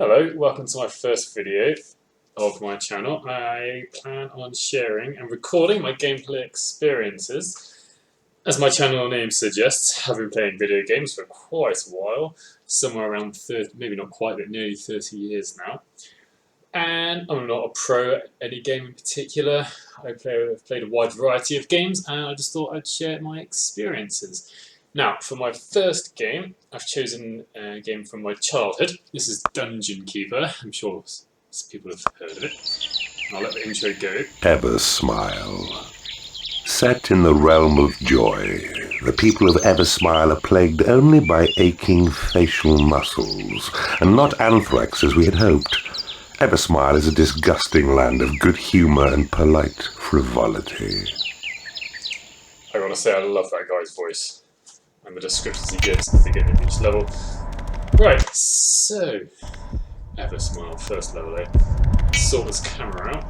Hello, welcome to my first video of my channel. I plan on sharing and recording my gameplay experiences. As my channel name suggests, I've been playing video games for quite a while, somewhere around 30, maybe not quite, but nearly 30 years now. And I'm not a pro at any game in particular. I've played a wide variety of games, and I just thought I'd share my experiences. Now, for my first game, I've chosen a game from my childhood. This is Dungeon Keeper. I'm sure people have heard of it. I'll let the intro go. Eversmile. Set in the realm of joy, the people of Eversmile are plagued only by aching facial muscles, and not anthrax as we had hoped. Eversmile is a disgusting land of good humour and polite frivolity. I gotta say, I love that guy's voice and the descriptions he gives at the beginning of each level. Right, so Eversmile, first level there. Sort this camera out.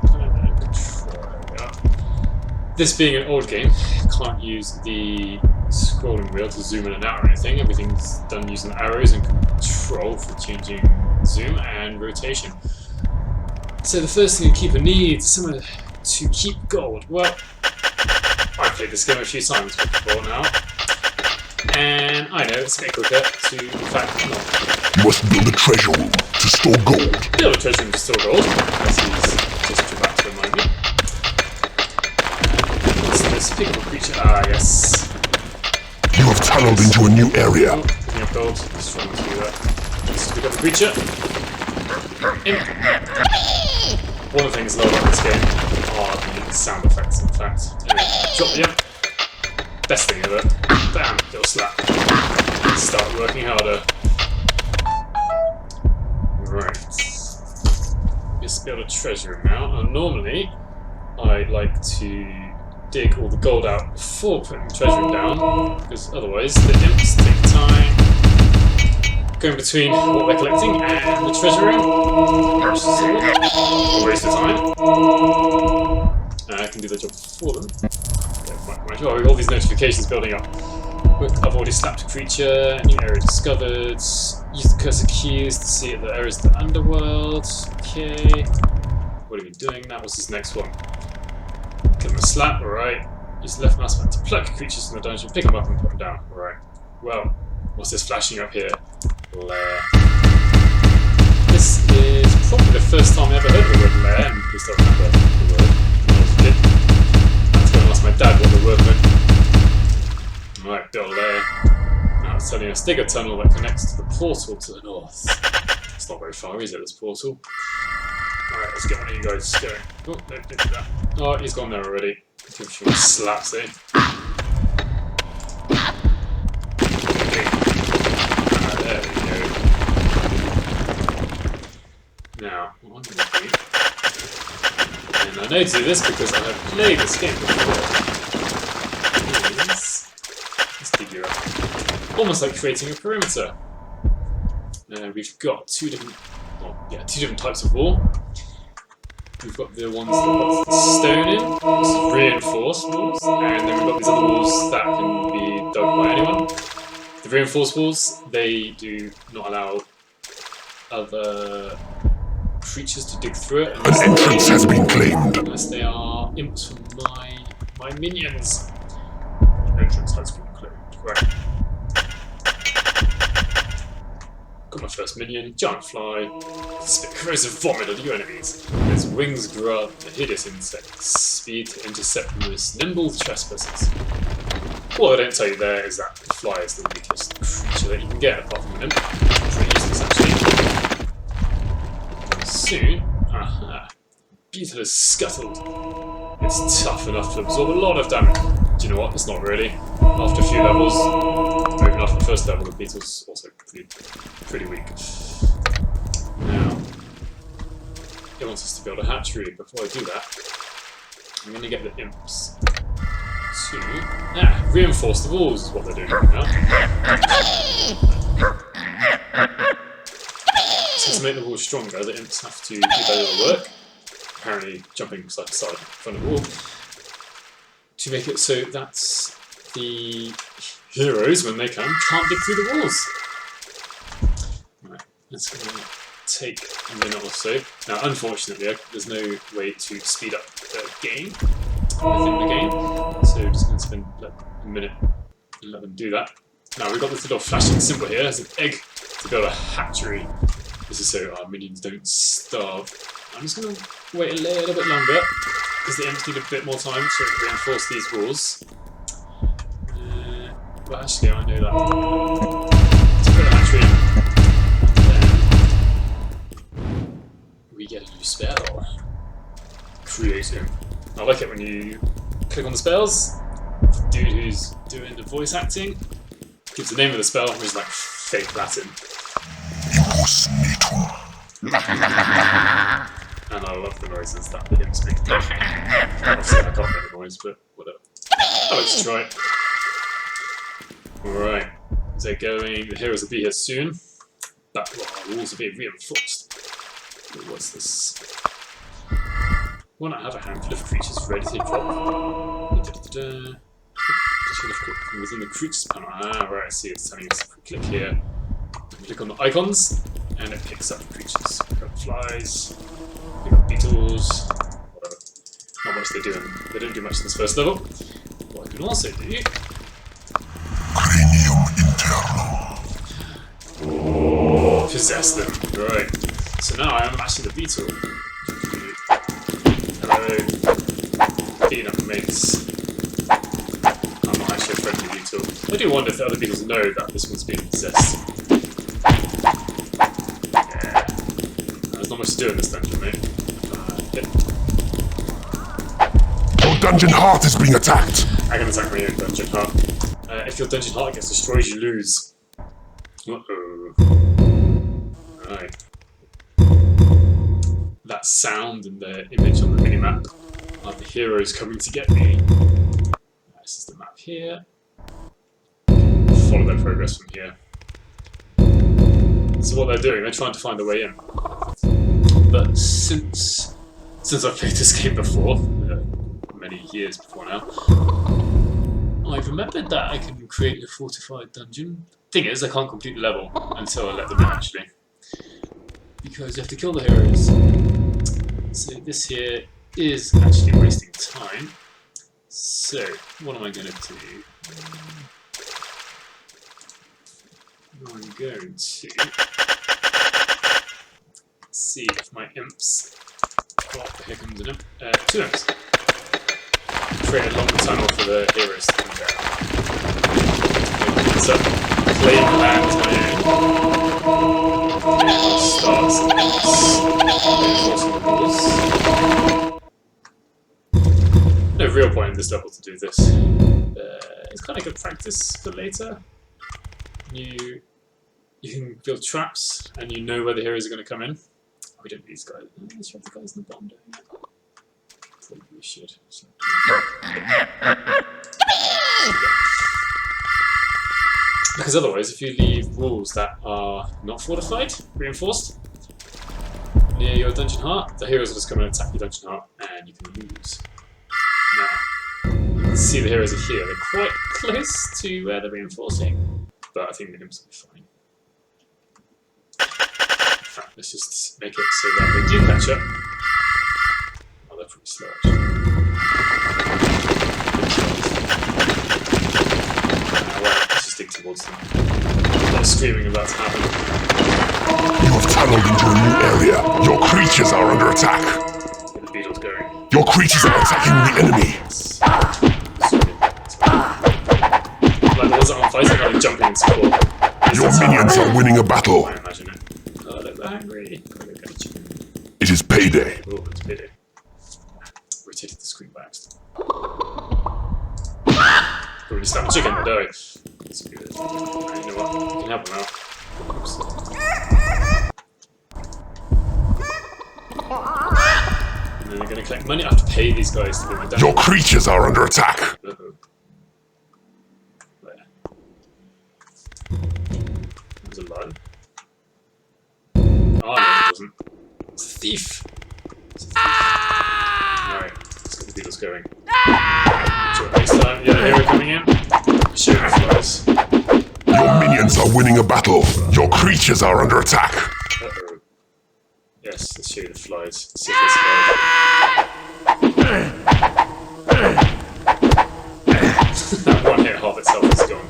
This being an old game, can't use the scrolling wheel to zoom in and out or anything. Everything's done using arrows and control for changing zoom and rotation. So the first thing a keeper needs is somewhere to keep gold. Well, I've played this game a few times before now, and I know it's a bit quicker to, in fact, not. You must build a treasure room to store gold. Build a treasure room to store gold. As he's just about to remind me. What's this? Pick up a creature. Ah, yes. You have tunneled into a new area. Oh, picking up gold. Just trying to do that. Just pick up a creature. One of the things I love about this game are the sound effects, in fact. Anyway, drop the imp. Best thing ever. Bam! Little slap. Start working harder. Right. Just build a treasure room now. And normally, I like to dig all the gold out before putting the treasure room down, because otherwise the imps take time going between what they're collecting and the treasure room, which is a waste of time. I can do the job for them. Yeah, oh, all these notifications building up. I've already slapped a creature, new area discovered, use the cursor keys to see the areas of the underworld. Okay. What are we doing? That was his next one. Give him a slap, alright. Use the left mouse button to pluck creatures from the dungeon, pick them up and put them down. Alright. Well, what's this flashing up here? Lair. This is probably the first time I ever heard of the word lair, and I still remember the word when I was a kid. I had to go and ask my dad what the word meant. Alright, build a lair. Now it's telling us dig a tunnel that connects to the portal to the north. It's not very far, is it, this portal? Alright, let's get one of you guys going. Oh, no, don't do that. Oh, he's gone there already. Give a few slaps, eh? There we go. Now, what I'm going to do, and I know to do this because I have played this game before, is, let's dig you up. Almost like creating a perimeter. We've got two different types of wall. We've got the ones that got the stone in, this is reinforced walls, and then we've got these other walls that can be dug by anyone. The reinforced walls, they do not allow other creatures to dig through it. An entrance has been claimed. Unless they are imps from my minions. Entrance has been claimed. Right. Got my first minion, giant fly. Spit corrosive vomit on your enemies. Its wings grab the hideous insects. Speed to intercept the most nimble trespassers. What I don't tell you there is that the fly is the weakest creature that you can get apart from an imp. Pretty useless actually. And soon, aha, beetle is scuttled. It's tough enough to absorb a lot of damage. Do you know what? It's not really. After a few levels, or even after the first level, the beetle's also pretty weak. Now, it wants us to build a hatchery. Before I do that, I'm going to get the imps to reinforce the walls is what they're doing right now. So to make the walls stronger, the imps have to do their little work. Apparently jumping side to side in front of the wall. To make it so that the heroes, when they come, can't dig through the walls. Right, let's go take a minute or so. Now, unfortunately, there's no way to speed up the game within the game, so we're just going to spend like a minute and let them do that. Now, we've got this little flashing symbol here as an egg to build a hatchery. This is so our minions don't starve. I'm just going to wait a little bit longer because the imps need a bit more time to reinforce these walls. But actually, I know that. To build a hatchery, then we get a new spell. Creative. I like it when you click on the spells. The dude who's doing the voice acting gives the name of the spell, which is like fake Latin. And I love the noises that the imps make. Obviously, I can't make the noise, but whatever. Let's try it. Alright, they're going. The heroes will be here soon. But our walls are being reinforced. What's this? When I have a handful of creatures ready to drop. From within the creatures panel. Ah, right, I see. It's telling us if we click here. We click on the icons, and it picks up creatures. Pick up flies, pick up beetles, whatever. Not much they do. They don't do much in this first level. What I can also do. Possess them. Right. So now I am actually the beetle. Hello. Beating up the mates. I'm not actually a friendly beetle. I do wonder if the other beetles know that this one's being possessed. Yeah. There's not much to do in this dungeon, mate. Your dungeon heart is being attacked. I can attack my own dungeon heart. If your dungeon heart gets destroyed, you lose. Uh-oh. Right. That sound and the image on the minimap are the heroes coming to get me. This is the map here. Follow their progress from here. So what they're doing, they're trying to find a way in. But since I've played this game before, many years before now, I've remembered that I can create a fortified dungeon. Thing is, I can't complete the level until I let them in, actually. Because you have to kill the heroes. So this here is actually wasting time. So, what am I going to do? I'm going to see if my imps... Oh, here comes an imp. 2 imps. Create a long tunnel for the heroes to come down. So, claim land my own. Starts reinforcing the walls. No real point in this level to do this. It's kind of good practice for later. You can build traps and you know where the heroes are going to come in. Oh, we don't need these guys. Let's have the guys in the bottom doing it. Probably we should. So. Because otherwise, if you leave walls that are not fortified, reinforced, near your dungeon heart, the heroes will just come and attack your dungeon heart, and you can lose. Now, you can see the heroes are here. They're quite close to where they're reinforcing, but I think the imps will be fine. In fact, let's just make it so that they do catch up. Oh, they're pretty slow, actually. Towards them. A lot of screaming about to happen. You have tunneled into a new area. Your creatures are under attack. Get the beetles going. Your creatures are attacking the enemy. Like the ones that aren't fighting are jumping in support. Your minions are winning a battle. I imagine it. Oh, look, they're hungry. It is payday. Oh, it's payday. Rotated the screen by accident. Probably stab a chicken, don't I? That's good. You know what? You can help them out. Oops. And then they're going to collect money. I have to pay these guys to do my damage. Your creatures are under attack. Uh-oh. There. There's a line. Oh, no, it wasn't. It's a thief. It's a thief. Alright, let's get the beetles going. Sure, next time. Yeah, here we're coming in. Shoot the flies. Your minions are winning a battle. Your creatures are under attack. Uh-oh. Yes, let's show you the flies. See if this that one hit half itself is gone.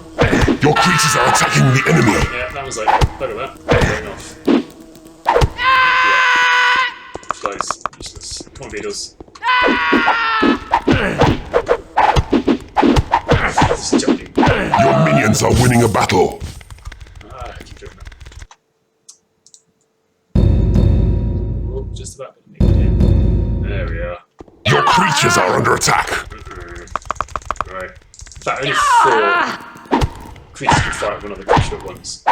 Your creatures are attacking the enemy. Yeah, that was like, look at that. Going off. Yeah. Flies, useless. Come on, beetles. Just jumping. Your minions are winning a battle. I keep doing that. Oh, just about to make it in. There we are. Your creatures are under attack. Right. In fact, only 4 creatures can fight one other creature at once.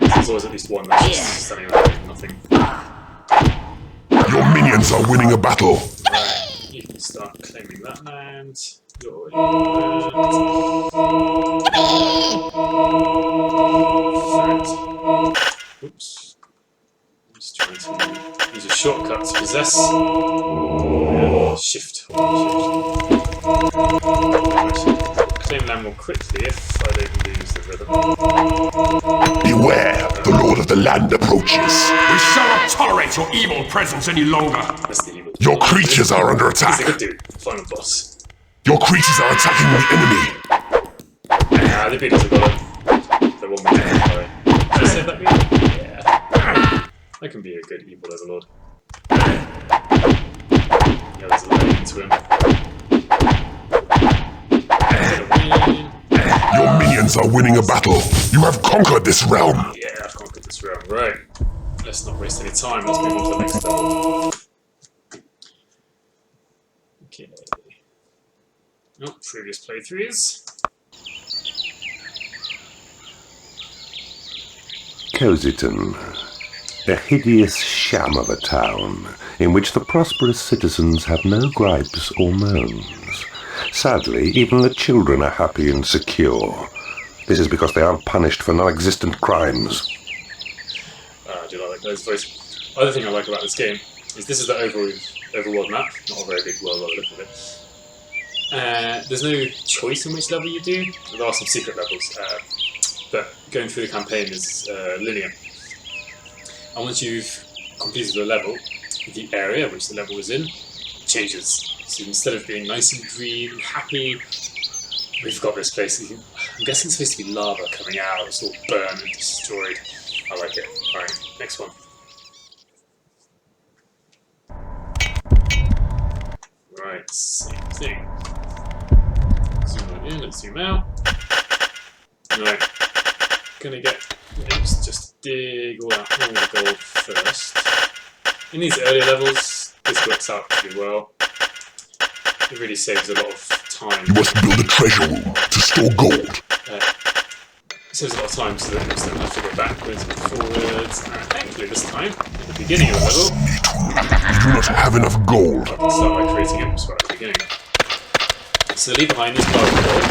There's always at least one that's just standing there doing nothing. Your minions are winning a battle. Right, you can start claiming that land. Your land. Oops. I'm just trying to use a shortcut to possess. Shift. Claim land more quickly if I don't lose the rhythm. Beware, the Lord of the Land approaches. We shall not tolerate your evil presence any longer. That's the evil. Your creatures are under He's a attack. good dude. Final boss. Your creatures are attacking the enemy. Ah, the beatles have got it. The one with the guy. Did I save that beetle? Yeah. I can be a good evil overlord. Yeah, there's a lane into him. Your minions are winning a battle. You have conquered this realm. Yeah, I've conquered this realm. Right. Let's not waste any time. Let's move on to the next level. Okay. Oh, previous playthroughs. Cozyton, a hideous sham of a town in which the prosperous citizens have no gripes or moans. Sadly, even the children are happy and secure. This is because they aren't punished for non-existent crimes. I do like those voices. Other thing I like about this game is this is the overworld map. Not a very big world by the look of it. There's no choice in which level you do. There are some secret levels, but going through the campaign is linear. And once you've completed a level, the area which the level is in changes. So instead of being nice and green and happy, we've got this place. I'm guessing it's supposed to be lava coming out. It's all burned and destroyed. I like it. Alright, next one. Right, same thing. Zoom on in, let's zoom out. Right, gonna get the imps, just dig all the gold first. In these earlier levels, this works out pretty well. It really saves a lot of time. You must build a treasure room to store gold. It saves a lot of time so that you don't have to go backwards and forwards. And thankfully this time, at the beginning of the level, You do not have enough gold. I can start by creating imps right at the beginning. So leave behind this bar of gold,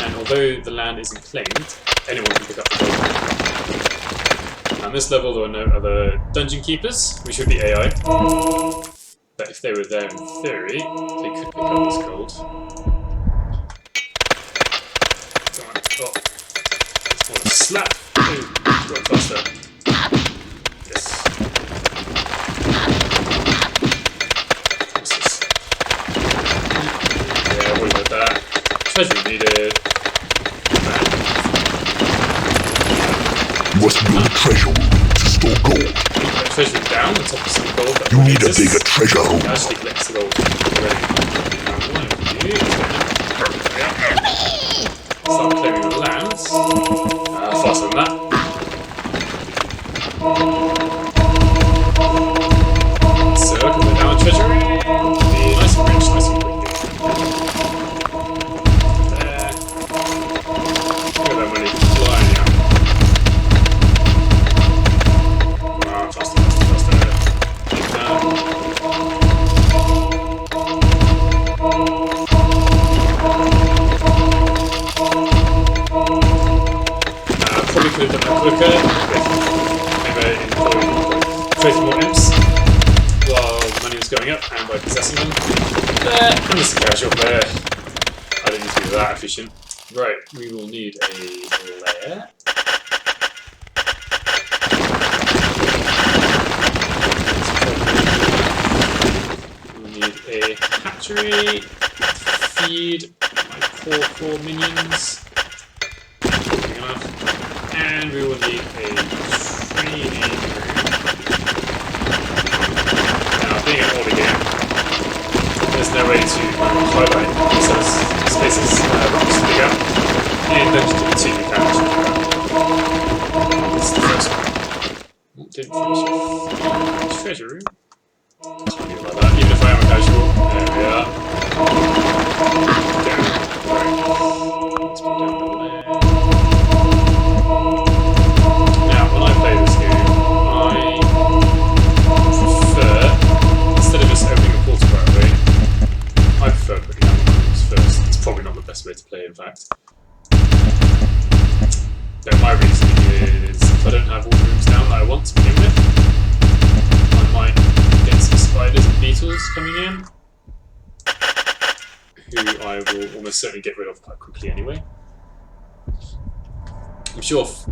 and although the land isn't claimed, anyone can pick up the gold. Now in this level there are no other dungeon keepers, we should be AI. But if they were there in theory, they could pick up this gold. Come on, oh. It's more a slap. Ooh, go faster. Yes. What's this? Yeah, what about that? Treasure needed. You must build a treasure room to store gold. Treasure down on top of some gold. That You need a exists. bigger treasure room. It actually collects the gold already. Start claiming the lands. Faster than that. Circle it down treasury. Be nice and rich, nice and quick. There. Look at that money flying out. Faster. Probably could have done that quicker with maybe creating more imps while the money was going up and by possessing them. I'm just a casual player. I didn't need to be that efficient. Right, we will need a layer. treasury, feed my core minions. Big enough. And we will need a training room. Now, being an older game, there's no way to highlight some spaces rocks to dig out. In Dungeons 2 you can actually. This is the first one. Didn't finish off. Treasure room. Can't do about that, even if I am a casual. There we are. Let's put down there. Now, when I play this game, I prefer, instead of just opening a portal right away, I prefer putting down the rooms first. It's probably not the best way to play, in fact. So my reasoning is, if I don't have all the rooms down that I want to begin with, I might get some spiders and beetles coming in, who I will almost certainly get rid of quite quickly anyway. I'm sure if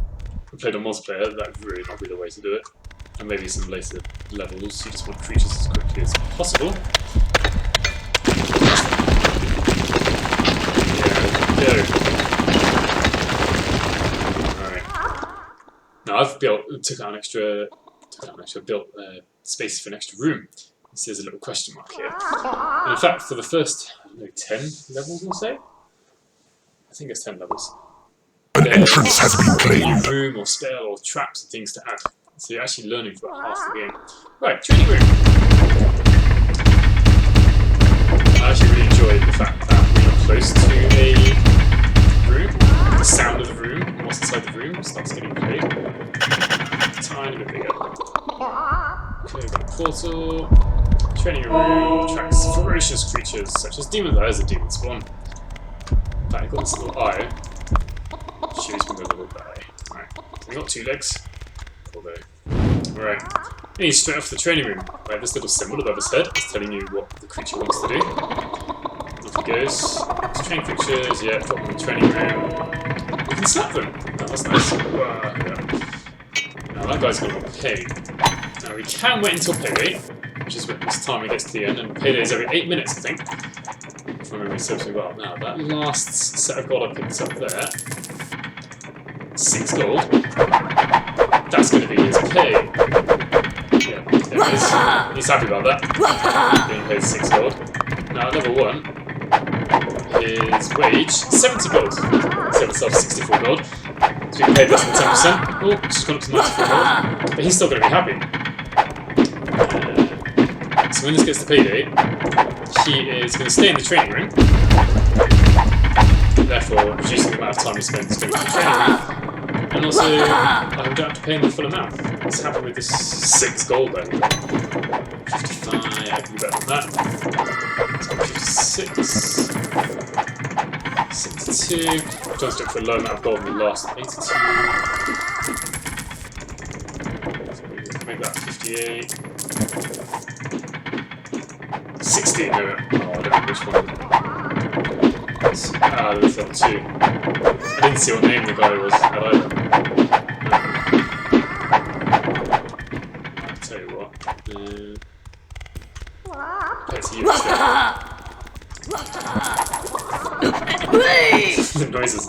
we played on multiplayer, that would really not be the way to do it. And maybe some later levels, you just want creatures as quickly as possible. Yeah, go. Now I've took out an extra, built space for an extra room. This is a little question mark here. And in fact, for the first 10 levels or so, I think it's 10 levels. An entrance has been claimed. Room or spell or traps and things to add. So you're actually learning for about half the game. Right, training room. I actually really enjoyed the fact that we are close to a room. The sound of the room and what's inside the room starts getting played. Tiny bit bigger. Okay, we've got a portal. Training room attracts ferocious creatures such as demons. There's a demon spawn. In fact, I've got this little eye. Shoots with a little eye. Alright, so we've got 2 legs. Although. Alright. And straight off the training room. I have this little symbol above his head. It's telling you what the creature wants to do. Off he goes. Let's train creatures, yeah, drop them in the training room. We can slap them. Oh, that's nice. Yeah. Now that guy's going to get paid. Now we can wait until payday, which is when this time it gets to the end, and payday is every 8 minutes, I think. If I remember something well. Now that last set of gold I picked up there, 6 gold. That's going to be his pay. Yeah, there it is. He's happy about that. Being paid 6 gold. Now level 1, his wage 70 gold. Save himself 64 gold. So we paid less than 10%. Oh, just gone up to 94 gold. But he's still going to be happy. So when this gets to payday, he is going to stay in the training room. Therefore, reducing the amount of time he spends going to the training room. And also, I don't have to pay him the full amount. He's happy with this 6 gold then. 55, I can do better than that. So 56. 62. I've just looked for a low amount of gold in the last 82. So we can make that 58. 60, no. Oh, I don't know which one. Ah, there was level 2. I didn't see what name the guy was at either. I'll tell you what. Let's use the noises.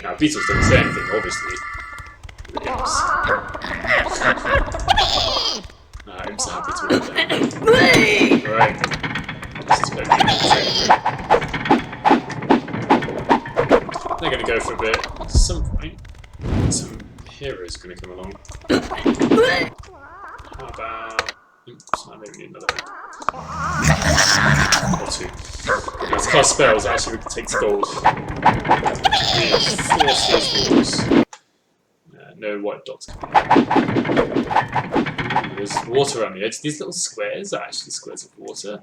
Now, beetles don't say anything, obviously. Imps. Imps are happy to work down. Right. This is better. They're going to go for a bit. At some point, some heroes are going to come along. How about... Oops, I maybe need another or 2. Now, to cast spells actually takes gold. Reinforce these walls. No white dots coming. There's water around the edge. These little squares are actually squares of water.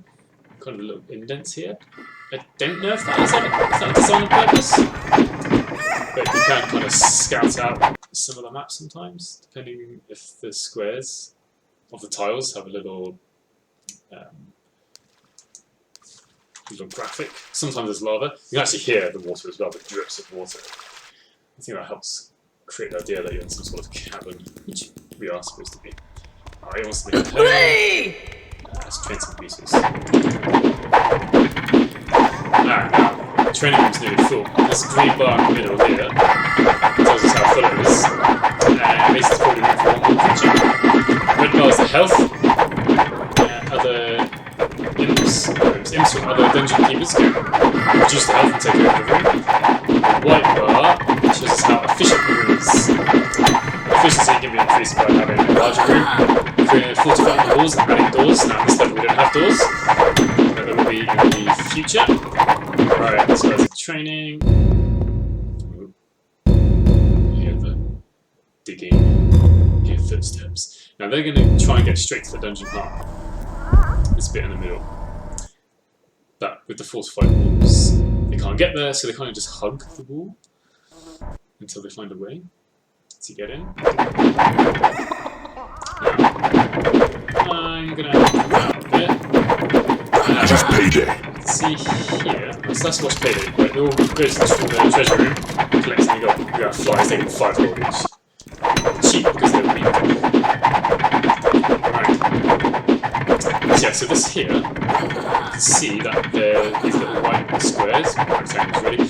Kind of little indents here. I don't know if that is designed on purpose. But you can kind of scout out some of the maps sometimes, depending if the squares of the tiles have a little graphic. Sometimes there's lava. You can actually hear the water as well, the drips of water. I think that helps create the idea that you're in some sort of cavern, which we are supposed to be. he wants to make a home. Let's train some pieces. Now, the training room's nearly full. There's a green bar in the middle here. It tells us how full it is. And it makes us probably room for one more creature. Red bar is the health. Other imps from other dungeon keepers can reduce the health and take over the room. The white bar shows us how efficient the room is. Efficiency can be increased by having a larger room, fortifying the walls and adding doors. Now, at this level, we don't have doors, but there will be in the future. Alright, this guy's training. Hear the digging, hear footsteps. Now, they're going to try and get straight to the dungeon heart. This bit in the middle. But with the fortified walls, they can't get there, so they kind of just hug the wall until they find a way to get in. I'm gonna come out a bit. It is payday. See here, let's watch payday. Right, they all go to the treasure room, collect, and you got flies, they get 5 gold each. Cheap because they're weak. Right. Yeah, so this here, you can see that there are these little white squares, rectangles really,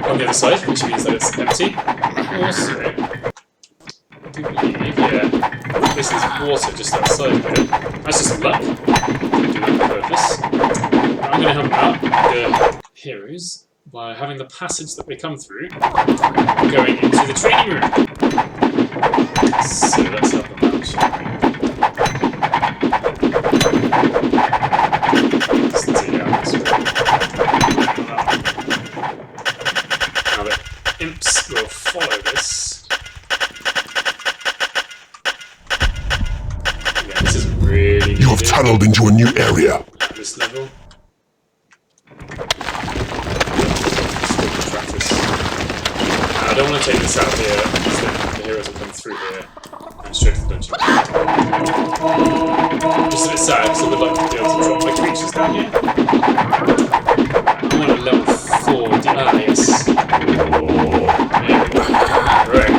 on the other side, which means that it's empty. Also, I do believe, yeah, this is water just outside here. That's just luck. I'm going to do that on purpose. I'm going to help out the heroes by having the passage that they come through going into the training room. So let's help them out, shall we? Let's take it out this way. Now the imps will follow this. Yeah, this is really You have tunneled into a new area. at this level. I don't want to take this out here, because the heroes will come through here and straight to the dungeon. Just a bit sad, because I would like to be able to drop my creatures down here. I'm on a level 4. Yes. There we go. Right.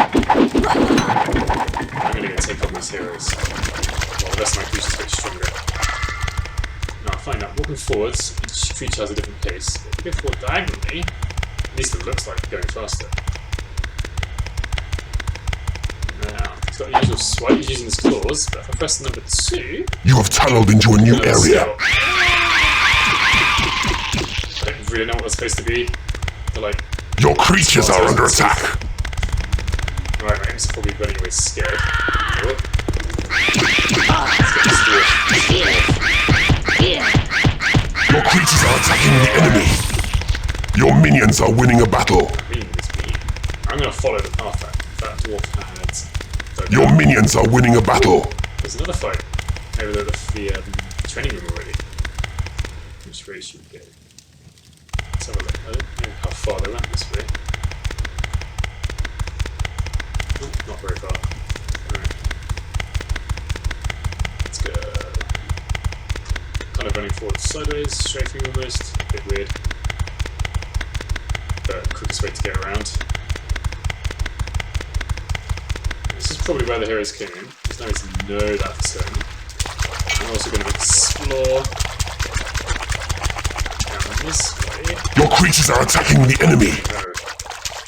I'm going to go take on these heroes. Well, the rest of my creatures get stronger. Now, I'll find out. Walking forwards, each creature has a different pace. If you go forward diagonally, at least it looks like going faster. Now, he's got the usual swipe, he's using his claws, but if I press number 2... You have tunneled into a new area. I don't really know what that's supposed to be. They're like... Your creatures are under attack. Right, my imps are probably running away scared. Oh. Let's get this dwarf. Your creatures are attacking the enemy. Your minions are winning a battle. Mean is mean. I'm going to follow the path that dwarf had. Your minions are winning a battle. There's another fight. Maybe they're the training room already. Which way should we go? Let's have a look. I don't know how far they went this way. Oh, not very far. Alright. Let's go. Kind of running forward sideways, strafing almost. A bit weird. But quickest way to get around. This is probably where the heroes came in, because now we know that for certain. I'm also going to explore down this way. Your creatures are attacking the enemy. No,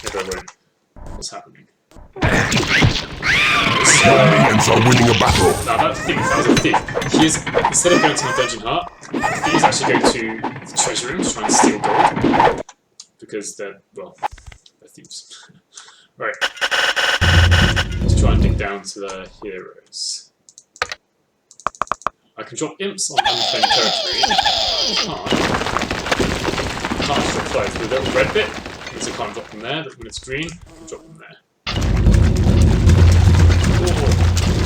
maybe I won't. What's happening? Your minions are winning a battle. Now that thief, that was a thief. He is, instead of going to the dungeon heart, the thief is actually going to the treasure room to try and steal gold. Because they're, well, they're thieves. Right. Let's try and dig down to the heroes. I can drop imps on unclaimed territory. I can't just fly through the little red bit, because I can't drop them there, but when it's green, I can drop them there.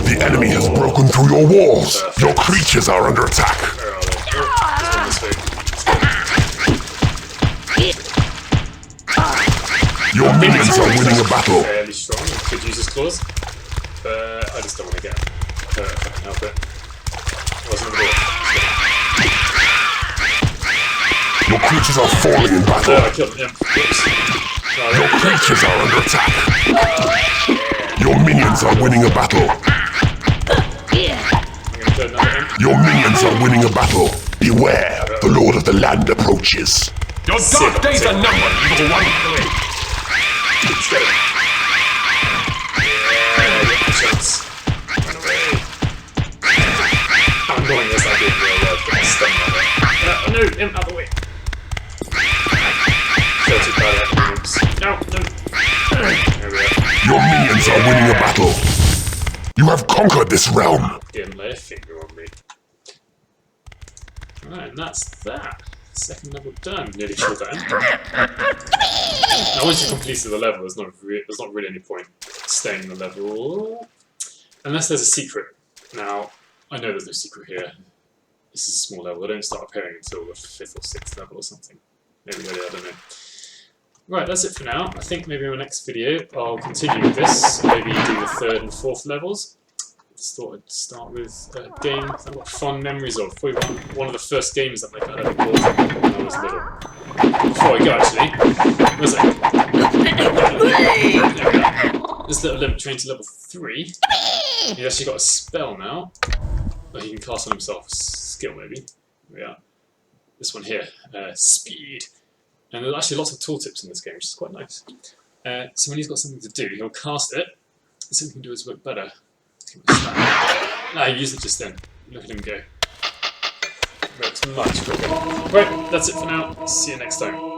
The enemy has broken through your walls. Your creatures are under attack. Where are they? Oh, there's one this way. Your minions are winning a battle. Fairly strong, I could use his claws, but I just don't want to get hurt if I can help it. Wasn't the door. Your creatures are falling in Oh, battle. I killed him. Whoops. Your creatures are under attack. Your minions are winning a battle. Your minions are winning a battle. Beware, the Lord of the Land approaches. Your dark days are numbered, evil one. Let's go. Chance. Run away. How annoying is that being real life? Getting stunned by that. Oh no, him out of the way. Kill too bad moves. No, no. There we are. Your minions are winning a battle. You have conquered this realm. Didn't lay a finger on me. Right, and that's that. Second level done. Nearly killed that end. Now, once you completed the level, there's not really any point staying in the level. Unless there's a secret. Now, I know there's no secret here. This is a small level. They don't start appearing until the 5th or 6th level or something. Maybe really, I don't know. Right, that's it for now. I think maybe in the next video I'll continue with this. Maybe do the 3rd and 4th levels. Just thought I'd start with a game that I've got fond memories of. Probably one of the first games that my dad ever bought when I was little. Before I go, actually, was it? This little limp trained to level 3. He's actually got a spell now that he can cast on himself. Skill, maybe. There we are. This one here, speed. And there's actually lots of tooltips in this game, which is quite nice. So when he's got something to do, he'll cast it, so he can do his work better. He used it just then. Look at him go. Works much quicker. Right, that's it for now. See you next time.